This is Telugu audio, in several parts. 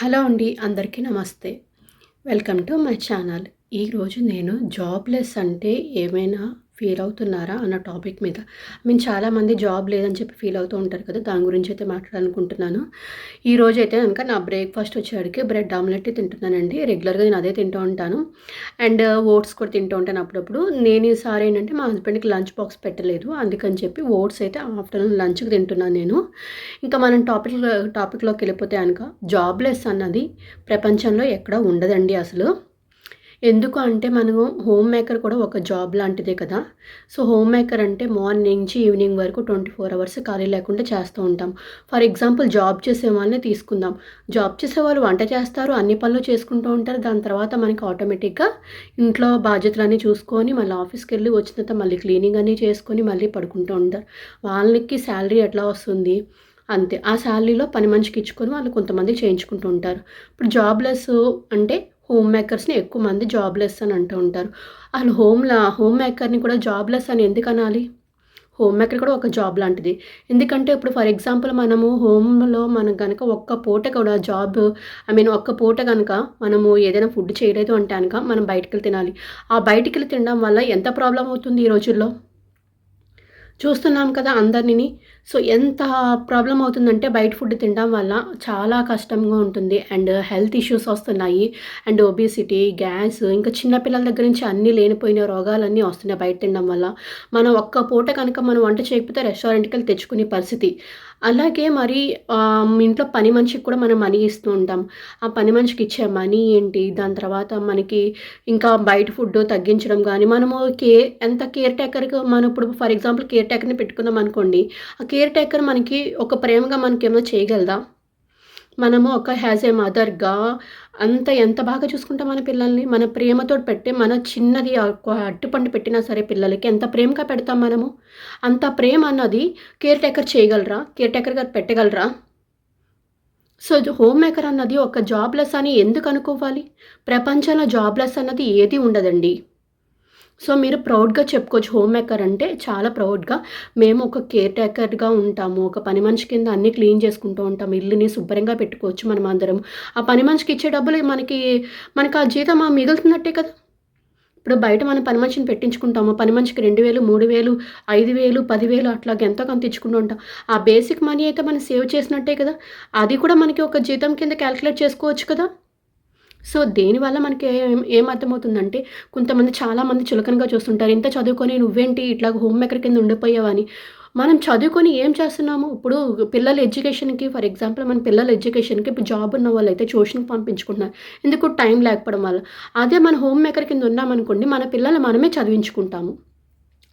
హలో అండి. అందరికీ నమస్తే. Welcome to my channel. ఈరోజు నేను జాబ్‌లెస్ అంటే ఏమైనా ఫీల్ అవుతున్నారా అన్న టాపిక్ మీద చాలామంది జాబ్ లేదని చెప్పి ఫీల్ అవుతూ ఉంటారు కదా! దాని గురించి అయితే మాట్లాడాలనుకుంటున్నాను. ఈరోజైతే గనుక నా బ్రేక్‌ఫాస్ట్ వచ్చేసరికి బ్రెడ్ ఆమ్లెట్ తింటున్నానండి. రెగ్యులర్‌గా నేను అదే తింటూ ఉంటాను. అండ్ ఓట్స్ కూడా తింటూ ఉంటాను అప్పుడప్పుడు. నేను ఈసారి ఏంటంటే మా హస్బెండ్‌కి లంచ్ బాక్స్ పెట్టలేదు. అందుకని చెప్పి ఓట్స్ అయితే ఆఫ్టర్‌నూన్ లంచ్‌కి తింటున్నాను నేను. ఇంకా మనం టాపిక్‌లోకి వెళ్ళిపోతే గనక జాబ్‌లెస్ అన్నది ప్రపంచంలో ఎక్కడ ఉండదండి అసలు. ఎందుకు అంటే మనము హోమ్ మేకర్ కూడా ఒక జాబ్ లాంటిదే కదా! సో, హోమ్ మేకర్ అంటే మార్నింగ్ నుంచి ఈవినింగ్ వరకు 24 అవర్స్ ఖాళీ లేకుండా చేస్తూ ఉంటాం. ఫర్ ఎగ్జాంపుల్ జాబ్ చేసే వాళ్ళనే తీసుకుందాం. జాబ్ చేసేవాళ్ళు వంట చేస్తారు, అన్ని పనులు చేసుకుంటూ ఉంటారు. దాని తర్వాత మనకి ఆటోమేటిక్‌గా ఇంట్లో బాధ్యతలన్నీ చూసుకొని మళ్ళీ ఆఫీస్‌కెళ్ళి వచ్చిన తర్వాత మళ్ళీ క్లీనింగ్ అన్నీ చేసుకొని మళ్ళీ పడుకుంటూ ఉంటారు. వాళ్ళకి శాలరీ ఎట్లా వస్తుంది? అంతే. ఆ శాలరీలో పని మనిషికి ఇచ్చుకొని వాళ్ళు కొంతమంది చేయించుకుంటూ ఉంటారు. ఇప్పుడు జాబ్‌లెస్ అంటే హోమ్ మేకర్స్‌ని ఎక్కువ మంది జాబ్‌లెస్ అని అంటూ ఉంటారు. అసలు హోమ్ మేకర్‌ని కూడా జాబ్‌లెస్ అని ఎందుకనాలి? హోమ్ మేకర్ కూడా ఒక జాబ్ లాంటిది. ఎందుకంటే ఇప్పుడు ఫర్ ఎగ్జాంపుల్ మనము హోమ్‌లో మనం గనక ఒక్క పూట కూడా ఒక్క పూట గనక మనము ఏదైనా ఫుడ్ చేయలేదు అంటే గనక మనం బయటికెళ్ళి తినాలి. ఆ బయటికెళ్ళి తినడం వల్ల ఎంత ప్రాబ్లమ్ అవుతుంది ఈ రోజుల్లో? చూస్తున్నాం కదా అందరినిని. సో, ఎంత ప్రాబ్లమ్ అవుతుందంటే బయట ఫుడ్ తినడం వల్ల చాలా కష్టంగా ఉంటుంది. అండ్ హెల్త్ ఇష్యూస్ వస్తున్నాయి. అండ్ ఒబేసిటీ, గ్యాస్ ఇంకా చిన్న పిల్లల దగ్గర నుంచి అన్నీ లేనిపోయిన రోగాలన్నీ వస్తున్నాయి బయట తినడం వల్ల. మనం ఒక్క పూట కనుక మనం వంట చేయకపోతే రెస్టారెంట్‌కెళ్ళి తెచ్చుకునే పరిస్థితి. అలాగే మరి ఇంట్లో పని మనిషికి కూడా మనం మనీ ఇస్తూ ఉంటాం. ఆ పని మనిషికి ఇచ్చే మనీ ఏంటి? దాని తర్వాత మనకి ఇంకా బయట ఫుడ్డు తగ్గించడం గానీ, మనము ఎంత కేర్ టేకర్‌గా మనం ఇప్పుడు ఫర్ ఎగ్జాంపుల్ కేర్ టేకర్‌ని పెట్టుకున్నాం అనుకోండి. ఆ కేర్ టేకర్ మనకి ఒక ప్రేమగా మనకేమైనా చేయగలదా? మనము ఒక యాజ్ ఎ మదర్‌గా ఎంత బాగా చూసుకుంటాం మన పిల్లల్ని. మన ప్రేమతోటి పెట్టే మన చిన్నది ఒక అరటిపండు పెట్టినా సరే పిల్లలకి ఎంత ప్రేమగా పెడతాం మనము. అంత ప్రేమ అన్నది కేర్ టేకర్ చేయగలరా? కేర్ టేకర్ గారు పెట్టగలరా? సో, ఇది హోమ్ మేకర్ అన్నది ఒక జాబ్‌లెస్ అని ఎందుకు అనుకోవాలి? ప్రపంచంలో జాబ్‌లెస్ అన్నది ఏది ఉండదండి. సో, మీరు ప్రౌడ్‌గా చెప్పుకోవచ్చు. హోమ్ మేకర్ అంటే చాలా ప్రౌడ్‌గా మేము ఒక కేర్ టేకర్‌గా ఉంటాము. ఒక పని మనిషి కింద అన్నీ క్లీన్ చేసుకుంటూ ఉంటాము. ఇల్లుని శుభ్రంగా పెట్టుకోవచ్చు మనమందరం. ఆ పని మనిషికి ఇచ్చే డబ్బులు మనకి ఆ జీతం మిగులుతున్నట్టే కదా! ఇప్పుడు బయట మనం పని మనిషిని పెట్టించుకుంటాము. పని మనిషికి 2000, 3000, 5000, 10,000 అట్లాగా ఎంతో కొంత ఇచ్చుకుంటూ ఉంటాం. ఆ బేసిక్ మనీ అయితే మనం సేవ్ చేసినట్టే కదా! అది కూడా మనకి ఒక జీతం కింద కాలిక్యులేట్ చేసుకోవచ్చు కదా! సో, దేనివల్ల మనకి ఏం అర్థమవుతుందంటే, చాలామంది చులకనగా చూస్తుంటారు. ఇంత చదువుకొని నువ్వేంటి ఇట్లాగ హోమ్ మేకర్ కింద ఉండిపోయావని. మనం చదువుకొని ఏం చేస్తున్నాము? ఇప్పుడు పిల్లల ఎడ్యుకేషన్‌కి ఫర్ ఎగ్జాంపుల్ మన పిల్లల ఎడ్యుకేషన్‌కి ఇప్పుడు జాబ్ ఉన్న వాళ్ళైతే ట్యూషన్‌కి పంపించుకుంటున్నారు. ఎందుకు? టైం లేకపోవడం వల్ల. అదే మన హోమ్ మేకర్ కింద ఉన్నామనుకోండి, మన పిల్లల్ని మనమే చదివించుకుంటాము.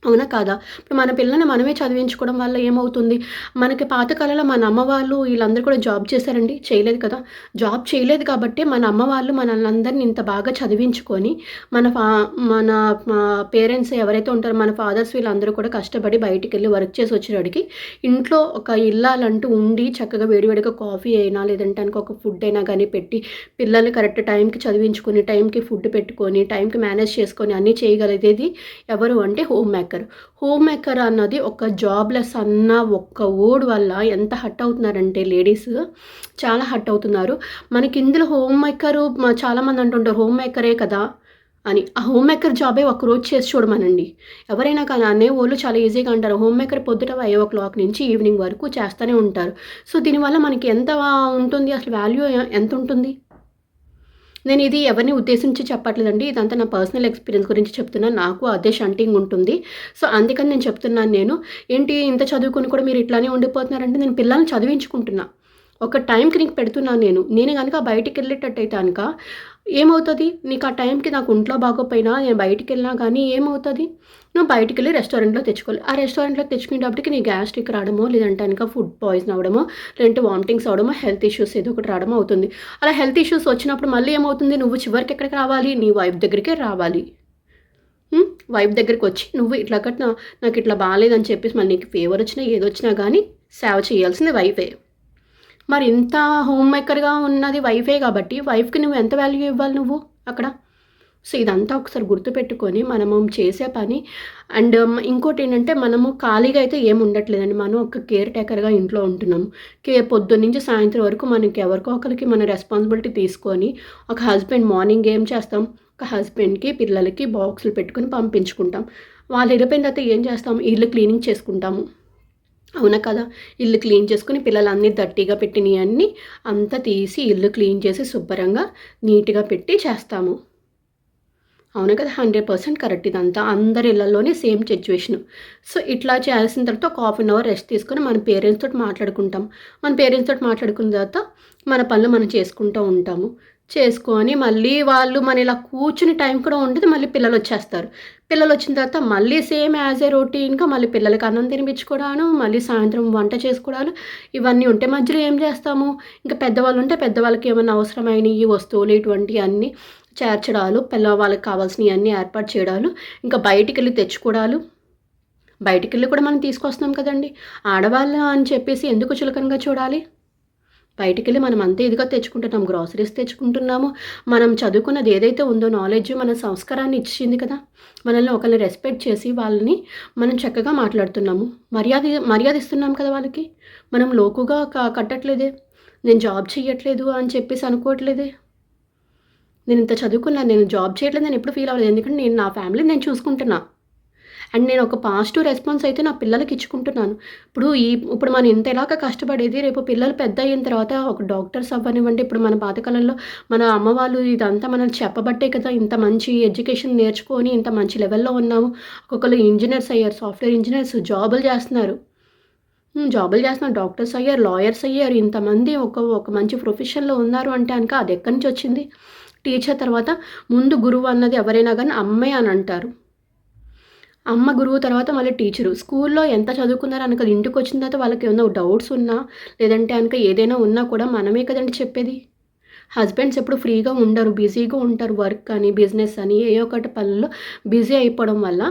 అవునా? కాదా? ఇప్పుడు మన పిల్లల్ని మనమే చదివించుకోవడం వల్ల ఏమవుతుంది? మనకి పాత కాలంలో మన అమ్మ వాళ్ళు వీళ్ళందరూ కూడా జాబ్ చేశారండి? చేయలేదు కదా! జాబ్ చేయలేదు కాబట్టే మన అమ్మ వాళ్ళు మనల్నందరిని ఇంత బాగా చదివించుకొని, మన ఫా మన మా పేరెంట్స్ ఎవరైతే ఉంటారో మన ఫాదర్స్ వీళ్ళందరూ కూడా కష్టపడి బయటికెళ్ళి వర్క్ చేసి వచ్చేటప్పటికి ఇంట్లో ఒక ఇల్లాలంటూ ఉండి చక్కగా వేడివేడిగా కాఫీ అయినా లేదంటే గనుక ఒక ఫుడ్ అయినా గానీ పెట్టి పిల్లల్ని కరెక్ట్ టైంకి చదివించుకొని, టైంకి ఫుడ్ పెట్టుకొని, టైంకి మేనేజ్ చేసుకొని అన్నీ చేయగలిగేది ఎవరు అంటే హోమ్ మేకర్. హోమ్ మేకర్ అన్నది ఒక జాబ్‌లెస్ అన్న ఒక్క వర్డ్ వల్ల ఎంత హర్ట్ అవుతున్నారంటే లేడీస్ చాలా హర్ట్ అవుతున్నారు. మనకి ఇందులో హోమ్ మేకరు చాలామంది అంటుంటారు హోమ్ మేకరే కదా! అని. ఆ హోమ్ మేకర్ జాబే ఒక్కరోజు చేసి చూడమనండి. ఎవరైనా కానీ అనేవోళ్ళు చాలా ఈజీగా అంటారు. హోమ్ మేకర్ పొద్దుట 5:00 నుంచి ఈవినింగ్ వరకు చేస్తూనే ఉంటారు. సో, దీనివల్ల మనకి ఎంత ఉంటుంది అసలు వాల్యూ ఎంతుంటుంది? నేనిది ఎవరిని ఉద్దేశించి చెప్పట్లేదండి. ఇదంతా నా పర్సనల్ ఎక్స్‌పీరియన్స్ గురించి చెప్తున్నాను. నాకు అదే షంటింగ్ ఉంటుంది. సో, అందుకని నేను చెప్తున్నాను నేను. ఏంటి ఇంత చదువుకొని కూడా మీరు ఇట్లానే ఉండిపోతున్నారంటే నేను పిల్లల్ని చదివించుకుంటున్నా. ఒక టైంకి నీకు పెడుతున్నాను నేను. నేను గనక బయటికెళ్ళేటట్టయితే గనక ఏమవుతది? నీకు ఆ టైంకి నాకు ఒంట్లో బాగోకపోయినా నేను బయటికెళ్ళినా గానీ ఏమవుతది? నువ్వు బయటికెళ్ళి రెస్టారెంట్‌లో తెచ్చుకోవాలి. ఆ రెస్టారెంట్‌లో తెచ్చుకునేటప్పటికి నీకు గ్యాస్ట్రిక్ రావడమో, లేదంటే గనక ఫుడ్ పాయిజన్ అవ్వడమో, లేదంటే వామిటింగ్స్ అవ్వడమో, హెల్త్ ఇష్యూస్ ఏదో ఒకటి రావడమో అవుతుంది. అలా హెల్త్ ఇష్యూస్ వచ్చినప్పుడు మళ్ళీ ఏమవుతుంది? నువ్వు చివరికి ఎక్కడికి రావాలి? నీ వైఫ్ దగ్గరికే రావాలి. హ్మ్. వైఫ్ దగ్గరికొచ్చి నువ్వు ఇట్లా నాకిట్లా బాలేదని చెప్పేసి మళ్ళీ నీకు ఫీవరొచ్చినా, ఏదొచ్చినా గానీ సేవ చేయాల్సింది వైఫే. మరి ఇంత హోమ్ మేకర్‌గా ఉన్నది వైఫే గాబట్టి, వైఫ్‌కి నువ్వు ఎంత వాల్యూ ఇవ్వాలి నువ్వు అక్కడ? సో ఇదంతా ఒకసారి గుర్తుపెట్టుకొని మనము చేసే పని అండ్ ఇంకోటేంటంటే మనము ఖాళీగా అయితే ఏమి ఉండట్లేదండి. మనం ఒక కేర్ టేకర్‌గా ఇంట్లో ఉంటున్నాము. పొద్దున్నుంచి సాయంత్రం వరకు మనకి ఎవరికో ఒకరికి మన రెస్పాన్సిబిలిటీ తీసుకొని, ఒక హస్బెండ్ మార్నింగ్ ఏం చేస్తాం, ఒక హస్బెండ్‌కి, పిల్లలకి బాక్సులు పెట్టుకొని పంపించుకుంటాం. వాళ్ళు వెళ్ళిపోయిన తర్వాత ఏం చేస్తాం, ఇల్లు క్లీనింగ్ చేసుకుంటాము. అవునా కదా! ఇల్లు క్లీన్ చేసుకొని పిల్లలన్నీ డర్టీగా పెట్టినయన్నీ అంతా తీసి ఇల్లు క్లీన్ చేసి శుభ్రంగా నీట్‌గా పెట్టి చేస్తాము. అవును కదా! 100% కరెక్ట్ ఇదంతా. అందరి ఇళ్లలోని సేమ్ సిట్యుయేషను. సో, ఇట్లా చేసిన తర్వాత ఒక హాఫ్ అన్ అవర్ రెస్ట్ తీసుకొని మన పేరెంట్స్ తోటి మాట్లాడుకుంటాం. మన పేరెంట్స్ తోటి మాట్లాడుకున్న తర్వాత మన పనులు మనం చేసుకుంటూ ఉంటాము. చేసుకొని మళ్ళీ వాళ్ళు మన ఇలా కూర్చునే టైం కూడా ఉండదు. మళ్ళీ పిల్లలొచ్చేస్తారు. పిల్లలొచ్చిన తర్వాత మళ్ళీ సేమ్ యాజ్ ఏ రొటీన్‌గా మళ్ళీ పిల్లలకి అన్నం తినిపించుకోవడాలు, మళ్ళీ సాయంత్రం వంట చేసుకోవడాలు ఇవన్నీ ఉంటాయి. మధ్యలో ఏం చేస్తాము, ఇంకా పెద్దవాళ్ళుంటే పెద్దవాళ్ళకి ఏమన్నా అవసరమైనయి వస్తువులు ఇటువంటియన్నీ చేర్చడాలు, వాళ్ళకి కావాల్సినయన్నీ ఏర్పాటు చేయడాలు, ఇంకా బయటికెళ్ళి తెచ్చుకోవడాలు. బయటికెళ్ళి కూడా మనం తీసుకొస్తున్నాం కదండీ! ఆడవాళ్ళు అని చెప్పేసి ఎందుకు చులకనగా చూడాలి? బయటికెళ్ళి మనం అంతే ఇదిగా తెచ్చుకుంటున్నాం. గ్రోసరీస్ తెచ్చుకుంటున్నాము. మనం చదువుకున్నది ఏదైతే ఉందో నాలెడ్జ్ మన సంస్కారాన్ని ఇచ్చింది కదా! మనల్ని ఒకళ్ళని రెస్పెక్ట్ చేసి వాళ్ళని మనం చక్కగా మాట్లాడుతున్నాము. మర్యాద ఇస్తున్నాం కదా వాళ్ళకి. మనం లోకుగా కట్టట్లేదే. నేను జాబ్ చెయ్యట్లేదు అని చెప్పేసి అనుకోవట్లేదే. నేనింత చదువుకున్నాను. నేను జాబ్ చేయట్లేదు నేను ఎప్పుడు ఫీల్ అవ్వలేదు. ఎందుకంటే నేను నా ఫ్యామిలీని నేను చూసుకుంటున్నా. అండ్ నేను ఒక పాజిటివ్ రెస్పాన్స్ అయితే నా పిల్లలకి ఇచ్చుకుంటున్నాను. ఇప్పుడు మనం ఇంతలాగా కష్టపడేది రేపు పిల్లలు పెద్దయిన తర్వాత ఒక డాక్టర్స్ అవ్వనివ్వండి, ఇప్పుడు మన పాతకాలంలో మన అమ్మ వాళ్ళు ఇదంతా మనం చెప్పబట్టే కదా ఇంత మంచి ఎడ్యుకేషన్ నేర్చుకొని ఇంత మంచి లెవెల్‌లో ఉన్నాము. ఒక్కొక్కళ్ళు ఇంజినీర్స్ అయ్యారు, సాఫ్ట్‌వేర్ ఇంజినీర్స్ జాబులు చేస్తున్నారు. జాబులు చేస్తున్నారు. డాక్టర్స్ అయ్యారు, లాయర్స్ అయ్యారు. ఇంతమంది ఒక మంచి ప్రొఫెషన్‌లో ఉన్నారు అంటే గనక అది ఎక్కడి నుంచొచ్చింది? టీచర్ తర్వాత ముందు గురువు అన్నది ఎవరైనా గానీ అమ్మే అని అంటారు. అమ్మ గురువు తర్వాత మళ్ళీ టీచరు. స్కూల్లో ఎంత చదువుకున్నారో అనక ఇంటికొచ్చిన తర్వాత వాళ్ళకేమన్నా డౌట్స్ ఉన్నా, లేదంటే గనక ఏదైనా ఉన్నా కూడా మనమే కదండీ చెప్పేది. హస్బెండ్స్ ఎప్పుడు ఫ్రీగా ఉండరు. బిజీగా ఉంటారు. వర్క్ అని, బిజినెస్ అని ఏయో ఒకటి పనుల్లో బిజీ అయిపోవడం వల్ల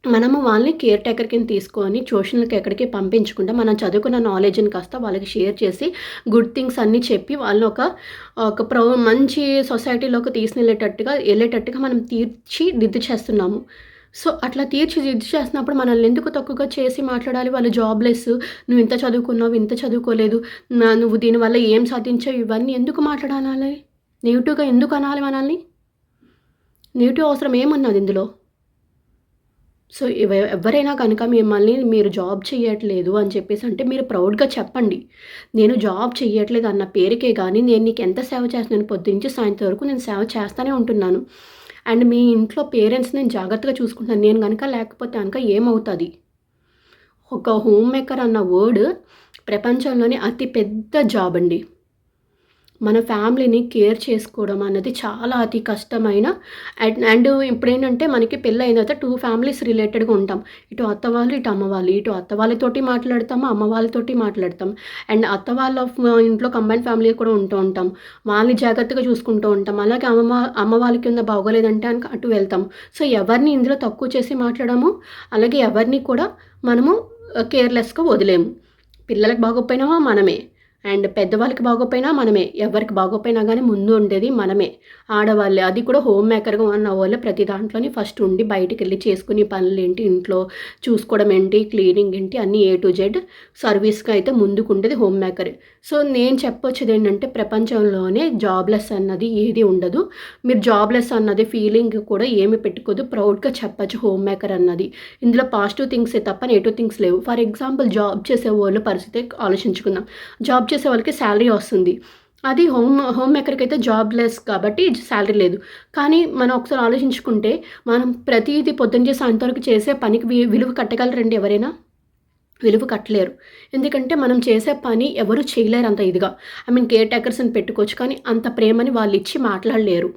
మనము వాళ్ళని కేర్ టేకర్ కింద తీసుకొని ట్యూషన్‌లకి ఎక్కడికి పంపించకుండా మనం చదువుకున్న నాలెడ్జ్‌ని కాస్త వాళ్ళకి షేర్ చేసి గుడ్ థింగ్స్ అన్నీ చెప్పి వాళ్ళని ఒక మంచి సొసైటీలోకి ఎళ్ళేటట్టుగా మనం తీర్చిదిద్దు చేస్తున్నాము. సో, అట్లా తీర్చిదిద్దు చేస్తున్నప్పుడు మనల్ని ఎందుకు తక్కువగా చేసి మాట్లాడాలి? వాళ్ళు జాబ్‌లెస్, నువ్వు ఇంత చదువుకున్నావు, ఇంత చదువుకోలేదు, నువ్వు దీనివల్ల ఏం సాధించావు, ఇవన్నీ ఎందుకు మాట్లాడాలి? నెగెటివ్‌గా ఎందుకు అనాలి మనల్ని? నెగెటివ్ అవసరం ఏమున్నది ఇందులో? సో, ఎవ్వరైనా కనుక మిమ్మల్ని మీరు జాబ్ చెయ్యట్లేదు అని చెప్పేసి అంటే మీరు ప్రౌడ్‌గా చెప్పండి. నేను జాబ్ చెయ్యట్లేదు అన్న పేరుకే గానీ నేను నీకు ఎంత సేవ చేస్తున్నాను పొద్దున్నుంచి సాయంత్రం వరకు నేను సేవ చేస్తానే ఉంటున్నాను. అండ్ మీ ఇంట్లో పేరెంట్స్‌ని నేను జాగ్రత్తగా చూసుకుంటున్నాను. నేను గనక లేకపోతే గనక ఏమవుతది? ఒక హోమ్ మేకర్ అన్న వర్డ్ ప్రపంచంలోనే అతి పెద్ద జాబ్ అండి. మన ఫ్యామిలీని కేర్ చేసుకోవడం అన్నది చాలా అతి కష్టమైన అండ్ ఇప్పుడేంటంటే మనకి పెళ్ళయిన తర్వాత 2 ఫ్యామిలీస్ రిలేటెడ్‌గా ఉంటాం. ఇటు అత్త వాళ్ళు, ఇటు అమ్మ వాళ్ళు. ఇటు అత్త వాళ్ళతోటి మాట్లాడతాము, అమ్మ వాళ్ళతోటి మాట్లాడతాం. అండ్ అత్త వాళ్ళ ఇంట్లో కంబైన్డ్ ఫ్యామిలీ కూడా ఉంటూ ఉంటాం. వాళ్ళని జాగ్రత్తగా చూసుకుంటూ ఉంటాం. అలాగే అమ్మ వాళ్ళకి బాగోలేదంటే గనక అటు వెళ్తాం. సో, ఎవరిని ఇందులో తక్కువ చేసి మాట్లాడము. అలాగే ఎవరిని కూడా మనము కేర్‌లెస్‌గా వదిలేము. పిల్లలకి బాగోకపోయినా మనమే. అండ్ పెద్దవాళ్ళకి బాగోపోయినా మనమే. ఎవరికి బాగోపోయినా గానీ ముందు ఉండేది మనమే. ఆడవాళ్ళే. అది కూడా హోమ్ మేకర్‌గా ఉన్న వాళ్ళే ప్రతి దాంట్లోని ఫస్ట్ ఉండి బయటికెళ్ళి చేసుకునే పనులేంటి, ఇంట్లో చూసుకోవడం ఏంటి, క్లీనింగ్ ఏంటి అన్నీ ఏ టు జెడ్ సర్వీస్‌గా అయితే ముందుకుండేది హోమ్ మేకరే. సో, నేను చెప్పొచ్చేదేంటంటే ప్రపంచంలోనే జాబ్‌లెస్ అన్నది ఏది ఉండదు. మీరు జాబ్‌లెస్ అన్నది ఫీలింగ్ కూడా ఏమి పెట్టుకోవద్దు. ప్రౌడ్‌గా చెప్పొచ్చు హోమ్ మేకర్ అన్నది. ఇందులో పాజిటివ్ థింగ్సే తప్ప నెగెటివ్ థింగ్స్ లేవు. ఫర్ ఎగ్జాంపుల్ జాబ్ చేసేవాళ్ళ పరిస్థితే ఆలోచించుకుందాం. జాబ్ చేసే వాళ్ళకి శాలరీ వస్తుంది. అది హోమ్ మేకర్‌కైతే జాబ్‌లెస్ కాబట్టి శాలరీ లేదు. కానీ మనం ఒకసారి ఆలోచించుకుంటే మనం ప్రతీది పొద్దున్న చేసి సాయంత్రం వరకు చేసే పనికి విలువ కట్టగలరండి ఎవరైనా? విలువ కట్టలేరు. ఎందుకంటే మనం చేసే పని ఎవరు చేయలేరు అంత ఇదిగా. కేర్ టేకర్స్‌ని పెట్టుకోవచ్చు. కానీ అంత ప్రేమని వాళ్ళిచ్చి మాట్లాడలేరు.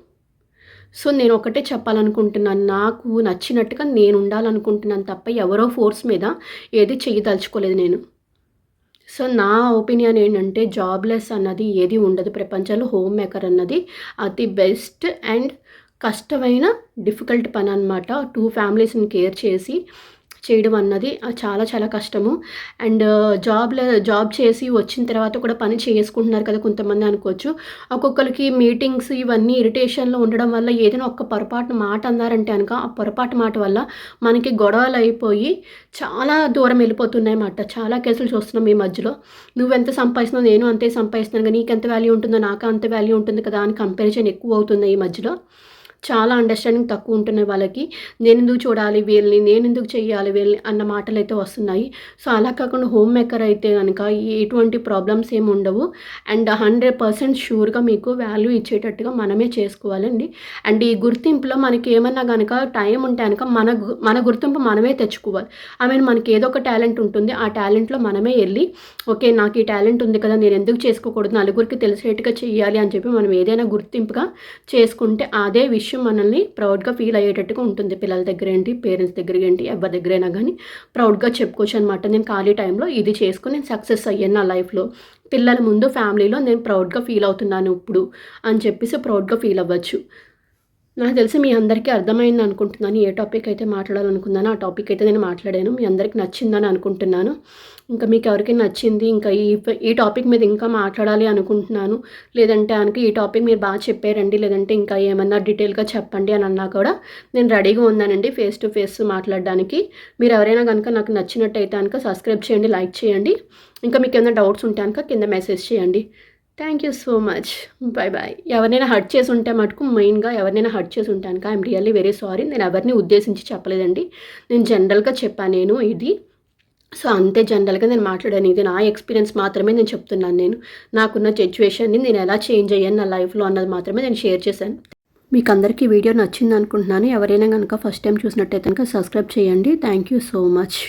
సో, నేను ఒకటే చెప్పాలనుకుంటున్నాను. నాకు నచ్చినట్టుగా నేను ఉండాలనుకుంటున్నాను తప్ప ఎవరో ఫోర్స్ మీద ఏది చెయ్యదలుచుకోలేదు నేను. సో, నా ఒపీనియన్ ఏంటంటే జాబ్‌లెస్ అన్నది ఏది ఉండదు ప్రపంచంలో. హోమ్ మేకర్ అన్నది అతి బెస్ట్ అండ్ కష్టమైన డిఫికల్ట్ పననమాట. 2 ఫ్యామిలీస్‌ని కేర్ చేసి చేయడం అన్నది చాలా చాలా కష్టము. అండ్ జాబ్ చేసి వచ్చిన తర్వాత కూడా పని చేసుకుంటున్నారు కదా కొంతమంది అనుకోవచ్చు. ఒక్కొక్కరికి మీటింగ్స్ ఇవన్నీ ఇరిటేషన్‌లో ఉండడం వల్ల ఏదైనా ఒక్క పొరపాటున మాట అన్నారంటే గనక, ఆ పొరపాటు మాట వల్ల మనకి గొడవలయిపోయి చాలా దూరం వెళ్ళిపోతున్నాయన్నమాట. చాలా కేసులు చూస్తున్నాం ఈ మధ్యలో. నువ్వెంత సంపాదిస్తున్నావు, నేను అంతే సంపాదిస్తున్నాను కదా! నీకెంత వాల్యూ ఉంటుందో నాకు అంత వాల్యూ ఉంటుంది కదా అని కంపారిజన్ ఎక్కువ అవుతుంది ఈ మధ్యలో. చాలా అండర్‌స్టాండింగ్ తక్కువ ఉంటున్నాయి వాళ్ళకి. నేనెందుకు చూడాలి వీళ్ళని, నేనెందుకు చెయ్యాలి వీళ్ళని అన్న మాటలైతే వస్తున్నాయి. సో, అలా కాకుండా హోమ్ మేకర్ అయితే గనక ఎటువంటి ప్రాబ్లమ్స్ ఏమి ఉండవు. అండ్ 100% షూర్‌గా మీకు వాల్యూ ఇచ్చేటట్టుగా మనమే చేసుకోవాలండి. అండ్ ఈ గుర్తింపులో మనకేమన్నా గనక టైం ఉంటే గనక మన గుర్తింపు మనమే తెచ్చుకోవాలి. మనకి ఏదో ఒక టాలెంట్ ఉంటుంది. ఆ టాలెంట్‌లో మనమే ఎళ్లి ఓకే. నాకు ఈ టాలెంట్ ఉంది కదా! నేనెందుకు చేసుకోకూడదు? నలుగురికి తెలిసేట్టుగా చెయ్యాలి అని చెప్పి మనం ఏదైనా గుర్తింపుగా చేసుకుంటే అదే విషయం మనల్ని ప్రౌడ్‌గా ఫీల్ అయ్యేటట్టుగా ఉంటుంది. పిల్లల దగ్గర ఏంటి, పేరెంట్స్ దగ్గర ఏంటి, ఎవరి దగ్గరైనా గానీ ప్రౌడ్‌గా చెప్పుకోవచ్చు అనమాట. నేను ఖాళీ టైంలో ఇది చేసుకొని నేను సక్సెస్ అయ్యాను నా లైఫ్‌లో. పిల్లల ముందు ఫ్యామిలీలో నేను ప్రౌడ్‌గా ఫీల్ అవుతున్నాను ఇప్పుడు అని చెప్పేసి ప్రౌడ్‌గా ఫీల్ అవ్వచ్చు. నాకు తెలిసి మీ అందరికీ అర్థమైంది అనుకుంటున్నాను. ఏ టాపిక్ అయితే మాట్లాడాలనుకున్నానో ఆ టాపిక్ అయితే నేను మాట్లాడాను. మీ అందరికి నచ్చిందని అనుకుంటున్నాను. ఇంకా మీకు ఎవరికైనా నచ్చింది ఇంకా ఈ టాపిక్ మీద ఇంకా మాట్లాడాలి అనుకుంటున్నాను. లేదంటే గనక ఈ టాపిక్ మీరు బాగా చెప్పారండి. లేదంటే ఇంకా ఏమన్నా డీటెయిల్‌గా చెప్పండి అని అన్నా కూడా నేను రెడీగా ఉన్నానండి ఫేస్ టు ఫేస్ మాట్లాడడానికి. మీరు ఎవరైనా గనుక నాకు నచ్చినట్టయితే గనక సబ్స్క్రైబ్ చేయండి, లైక్ చేయండి. ఇంకా మీకేమైనా డౌట్స్ ఉంటే గనక కింద మెసేజ్ చేయండి. Thank you so much. Bye bye. ఎవరినైనా హర్ట్ చేసి ఉంటే మటుకు మెయిన్‌గా ఎవరినైనా హర్ట్ చేసి ఉంటే గనక ఐయామ్ రియల్లీ వెరీ సారీ. నేను ఎవరిని ఉద్దేశించి చెప్పలేదండి. నేను జనరల్‌గా చెప్పాను నేను ఇది. సో, అంతే జనరల్‌గా నేను మాట్లాడాను. ఇది నా ఎక్స్‌పీరియన్స్ మాత్రమే నేను చెప్తున్నాను నేను. నాకున్న సిట్యుయేషన్‌ని నేను ఎలా చేంజ్ అయ్యాను నా లైఫ్‌లో అన్నది మాత్రమే నేను షేర్ చేశాను. మీకందరికీ వీడియో నచ్చిందనుకుంటున్నాను. ఎవరైనా గనక ఫస్ట్ టైమ్ చూసినట్టయితే గనక సబ్స్క్రైబ్ చేయండి. Thank you so much.